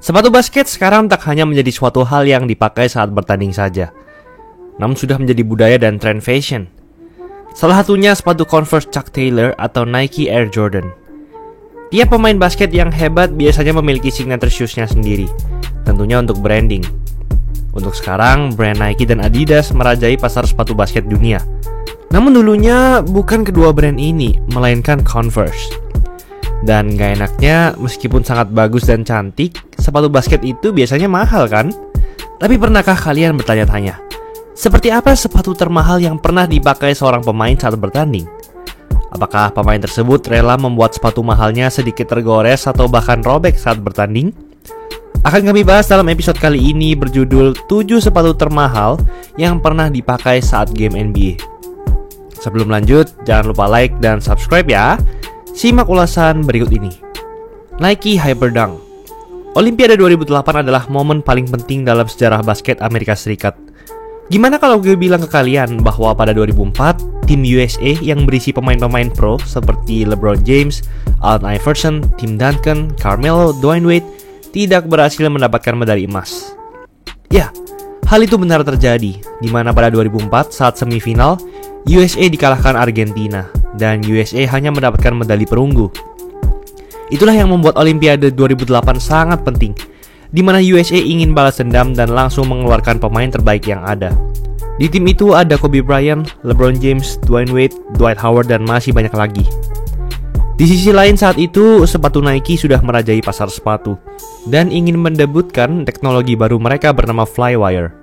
Sepatu basket sekarang tak hanya menjadi suatu hal yang dipakai saat bertanding saja, namun sudah menjadi budaya dan tren fashion. Salah satunya sepatu Converse Chuck Taylor atau Nike Air Jordan. Tiap pemain basket yang hebat biasanya memiliki signature shoes-nya sendiri, tentunya untuk branding. Untuk sekarang, brand Nike dan Adidas merajai pasar sepatu basket dunia. Namun dulunya bukan kedua brand ini, melainkan Converse. Dan gak enaknya, meskipun sangat bagus dan cantik, sepatu basket itu biasanya mahal kan? Tapi pernahkah kalian bertanya-tanya, seperti apa sepatu termahal yang pernah dipakai seorang pemain saat bertanding? Apakah pemain tersebut rela membuat sepatu mahalnya sedikit tergores atau bahkan robek saat bertanding? Akan kami bahas dalam episode kali ini berjudul 7 sepatu termahal yang pernah dipakai saat game NBA. Sebelum lanjut, jangan lupa like dan subscribe ya. Simak ulasan berikut ini. Nike Hyperdunk. Olimpiade 2008 adalah momen paling penting dalam sejarah basket Amerika Serikat. Gimana kalau gue bilang ke kalian bahwa pada 2004, tim USA yang berisi pemain-pemain pro seperti LeBron James, Allen Iverson, Tim Duncan, Carmelo, Dwyane Wade tidak berhasil mendapatkan medali emas. Ya, hal itu benar terjadi, di mana pada 2004 saat semifinal, USA dikalahkan Argentina dan USA hanya mendapatkan medali perunggu. Itulah yang membuat Olimpiade 2008 sangat penting, di mana USA ingin balas dendam dan langsung mengeluarkan pemain terbaik yang ada. Di tim itu ada Kobe Bryant, LeBron James, Dwyane Wade, Dwight Howard, dan masih banyak lagi. Di sisi lain saat itu, sepatu Nike sudah merajai pasar sepatu dan ingin mendebutkan teknologi baru mereka bernama Flywire.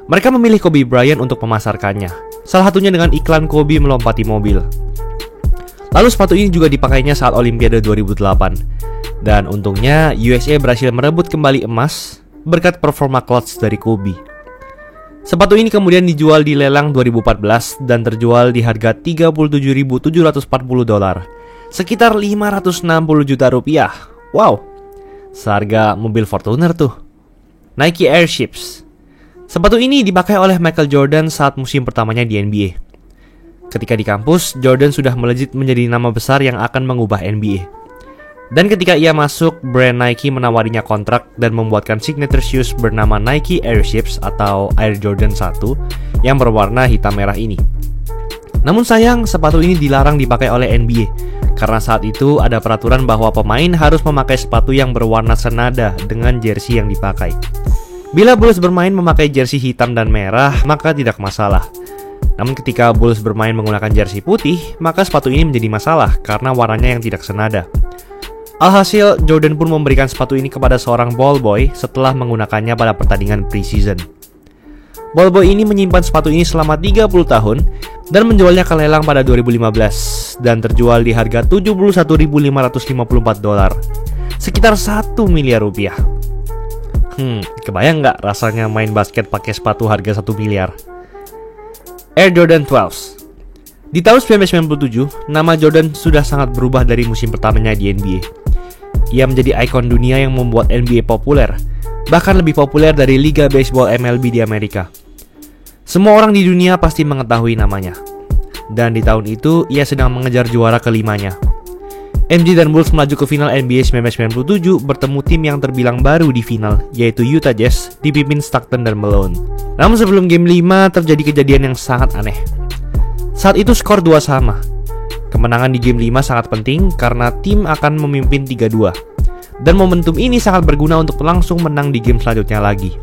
Mereka memilih Kobe Bryant untuk memasarkannya, salah satunya dengan iklan Kobe melompati mobil. Lalu sepatu ini juga dipakainya saat Olimpiade 2008. Dan untungnya USA berhasil merebut kembali emas berkat performa clutch dari Kobe. Sepatu ini kemudian dijual di lelang 2014 dan terjual di harga $37.740, sekitar 560 juta rupiah. Wow, seharga mobil Fortuner tuh. Nike Airships. Sepatu ini dipakai oleh Michael Jordan saat musim pertamanya di NBA. Ketika di kampus, Jordan sudah melejit menjadi nama besar yang akan mengubah NBA. Dan ketika ia masuk, brand Nike menawarinya kontrak dan membuatkan signature shoes bernama Nike Airships atau Air Jordan 1 yang berwarna hitam merah ini. Namun sayang, sepatu ini dilarang dipakai oleh NBA karena saat itu ada peraturan bahwa pemain harus memakai sepatu yang berwarna senada dengan jersey yang dipakai. Bila Bulls bermain memakai jersey hitam dan merah, maka tidak masalah. Namun ketika Bulls bermain menggunakan jersey putih, maka sepatu ini menjadi masalah karena warnanya yang tidak senada. Alhasil, Jordan pun memberikan sepatu ini kepada seorang ballboy setelah menggunakannya pada pertandingan preseason. Ballboy ini menyimpan sepatu ini selama 30 tahun dan menjualnya ke lelang pada 2015 dan terjual di harga $71.554, sekitar 1 miliar rupiah. Kebayang nggak rasanya main basket pakai sepatu harga 1 miliar? Air Jordan 12. Di tahun 1997, nama Jordan sudah sangat berubah dari musim pertamanya di NBA. Ia menjadi ikon dunia yang membuat NBA populer, bahkan lebih populer dari Liga Baseball MLB di Amerika. Semua orang di dunia pasti mengetahui namanya. Dan di tahun itu, ia sedang mengejar juara kelimanya. MJ dan Bulls melaju ke final NBA 1997 bertemu tim yang terbilang baru di final, yaitu Utah Jazz, dipimpin Stockton dan Malone. Namun sebelum game 5 terjadi kejadian yang sangat aneh. Saat itu skor 2 sama. Kemenangan di game 5 sangat penting karena tim akan memimpin 3-2. Dan momentum ini sangat berguna untuk langsung menang di game selanjutnya lagi.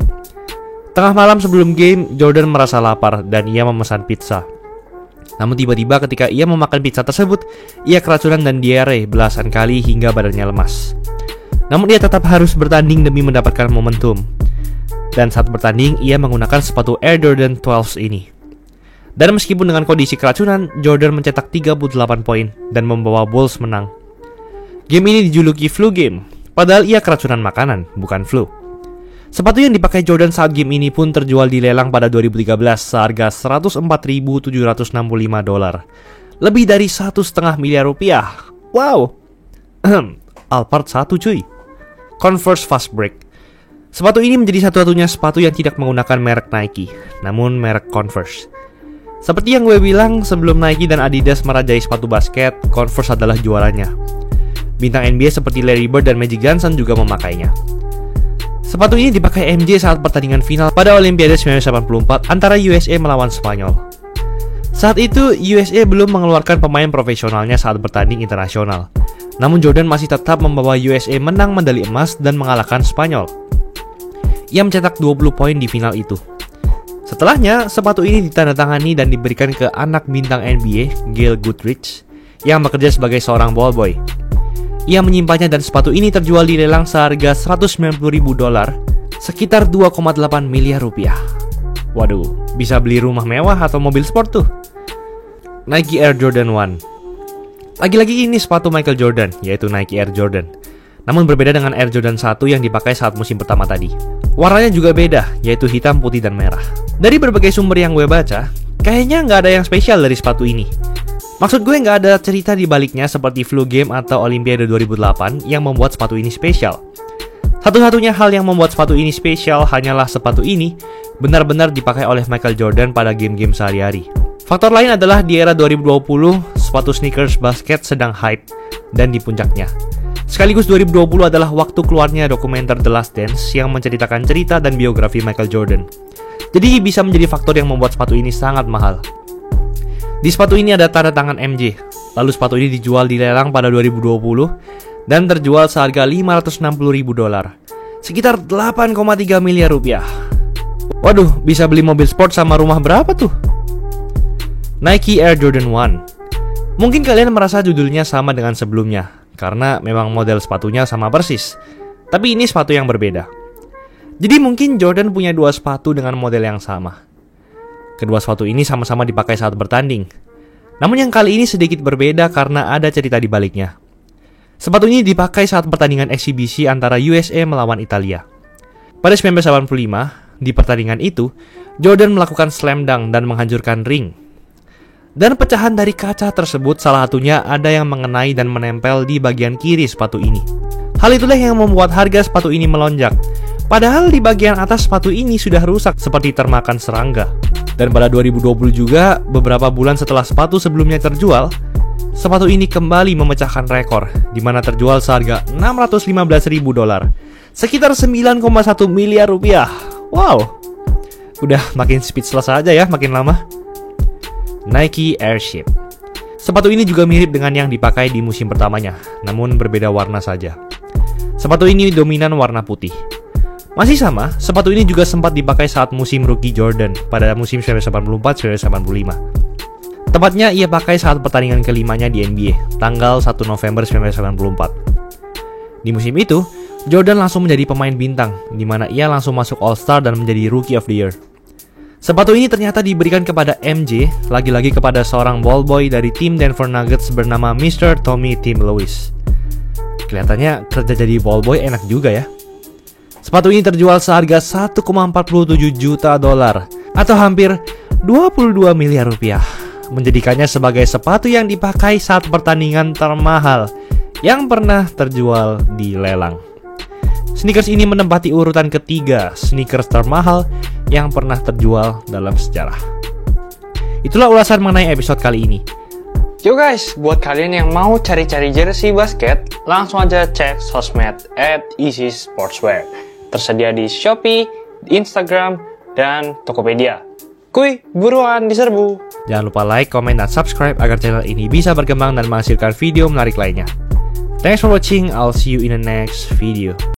Tengah malam sebelum game, Jordan merasa lapar dan ia memesan pizza. Namun tiba-tiba ketika ia memakan pizza tersebut, ia keracunan dan diare belasan kali hingga badannya lemas. Namun ia tetap harus bertanding demi mendapatkan momentum. Dan saat bertanding, ia menggunakan sepatu Air Jordan 12 ini. Dan meskipun dengan kondisi keracunan, Jordan mencetak 38 poin dan membawa Bulls menang. Game ini dijuluki flu game, padahal ia keracunan makanan, bukan flu. Sepatu yang dipakai Jordan saat game ini pun terjual di lelang pada 2013 seharga $104.765, lebih dari 1,5 miliar rupiah. Wow. Alphard 1 cuy. Converse Fast Break. Sepatu ini menjadi satu-satunya sepatu yang tidak menggunakan merek Nike, namun merek Converse. Seperti yang gue bilang, sebelum Nike dan Adidas merajai sepatu basket, Converse adalah juaranya. Bintang NBA seperti Larry Bird dan Magic Johnson juga memakainya. Sepatu ini dipakai MJ saat pertandingan final pada Olimpiade 1984 antara USA melawan Spanyol. Saat itu, USA belum mengeluarkan pemain profesionalnya saat bertanding internasional. Namun Jordan masih tetap membawa USA menang medali emas dan mengalahkan Spanyol. Ia mencetak 20 poin di final itu. Setelahnya, sepatu ini ditandatangani dan diberikan ke anak bintang NBA, Gail Goodrich, yang bekerja sebagai seorang ballboy. Ia menyimpannya dan sepatu ini terjual di lelang seharga $190.000, sekitar 2,8 miliar rupiah. Waduh, bisa beli rumah mewah atau mobil sport tuh. Nike Air Jordan 1. Lagi-lagi ini sepatu Michael Jordan, yaitu Nike Air Jordan. Namun berbeda dengan Air Jordan 1 yang dipakai saat musim pertama tadi. Warnanya juga beda, yaitu hitam, putih, dan merah. Dari berbagai sumber yang gue baca, kayaknya nggak ada yang spesial dari sepatu ini. Maksud gue nggak ada cerita di baliknya seperti Flu Game atau Olimpiade 2008 yang membuat sepatu ini spesial. Satu-satunya hal yang membuat sepatu ini spesial hanyalah sepatu ini benar-benar dipakai oleh Michael Jordan pada game-game sehari-hari. Faktor lain adalah di era 2020, sepatu sneakers basket sedang hype dan di puncaknya. Sekaligus 2020 adalah waktu keluarnya dokumenter The Last Dance yang menceritakan cerita dan biografi Michael Jordan. Jadi bisa menjadi faktor yang membuat sepatu ini sangat mahal. Di sepatu ini ada tanda tangan MJ. Lalu sepatu ini dijual di lelang pada 2020 dan terjual seharga $560.000, sekitar 8,3 miliar rupiah. Waduh, bisa beli mobil sport sama rumah berapa tuh? Nike Air Jordan 1. Mungkin kalian merasa judulnya sama dengan sebelumnya, karena memang model sepatunya sama persis. Tapi ini sepatu yang berbeda. Jadi mungkin Jordan punya dua sepatu dengan model yang sama. Kedua sepatu ini sama-sama dipakai saat bertanding. Namun yang kali ini sedikit berbeda karena ada cerita di baliknya. Sepatu ini dipakai saat pertandingan eksibisi antara USA melawan Italia. Pada 1985, di pertandingan itu, Jordan melakukan slam dunk dan menghancurkan ring. Dan pecahan dari kaca tersebut salah satunya ada yang mengenai dan menempel di bagian kiri sepatu ini. Hal itulah yang membuat harga sepatu ini melonjak. Padahal di bagian atas sepatu ini sudah rusak seperti termakan serangga. Dan pada 2020 juga, beberapa bulan setelah sepatu sebelumnya terjual, sepatu ini kembali memecahkan rekor, di mana terjual seharga $615.000, sekitar 9,1 miliar rupiah. Wow, udah makin speechless aja ya makin lama. Nike Airship. Sepatu ini juga mirip dengan yang dipakai di musim pertamanya, namun berbeda warna saja. Sepatu ini dominan warna putih. Masih sama, sepatu ini juga sempat dipakai saat musim rookie Jordan pada musim 1984-1985. Tepatnya ia pakai saat pertandingan kelimanya di NBA, tanggal 1 November 1994. Di musim itu, Jordan langsung menjadi pemain bintang, di mana ia langsung masuk All-Star dan menjadi Rookie of the Year. Sepatu ini ternyata diberikan kepada MJ, lagi-lagi kepada seorang ballboy dari tim Denver Nuggets bernama Mr. Tommy Tim Lewis. Kelihatannya kerja jadi ballboy enak juga ya. Sepatu ini terjual seharga $1,47 juta atau hampir 22 miliar rupiah, menjadikannya sebagai sepatu yang dipakai saat pertandingan termahal yang pernah terjual di lelang. Sneakers ini menempati urutan ketiga sneakers termahal yang pernah terjual dalam sejarah. Itulah ulasan mengenai episode kali ini. Yo guys, buat kalian yang mau cari-cari jersey basket, langsung aja cek sosmed @easysportswear. Tersedia di Shopee, Instagram, dan Tokopedia. Kuy, buruan diserbu. Jangan lupa like, comment, dan subscribe agar channel ini bisa berkembang dan menghasilkan video menarik lainnya. Thanks for watching, I'll see you in the next video.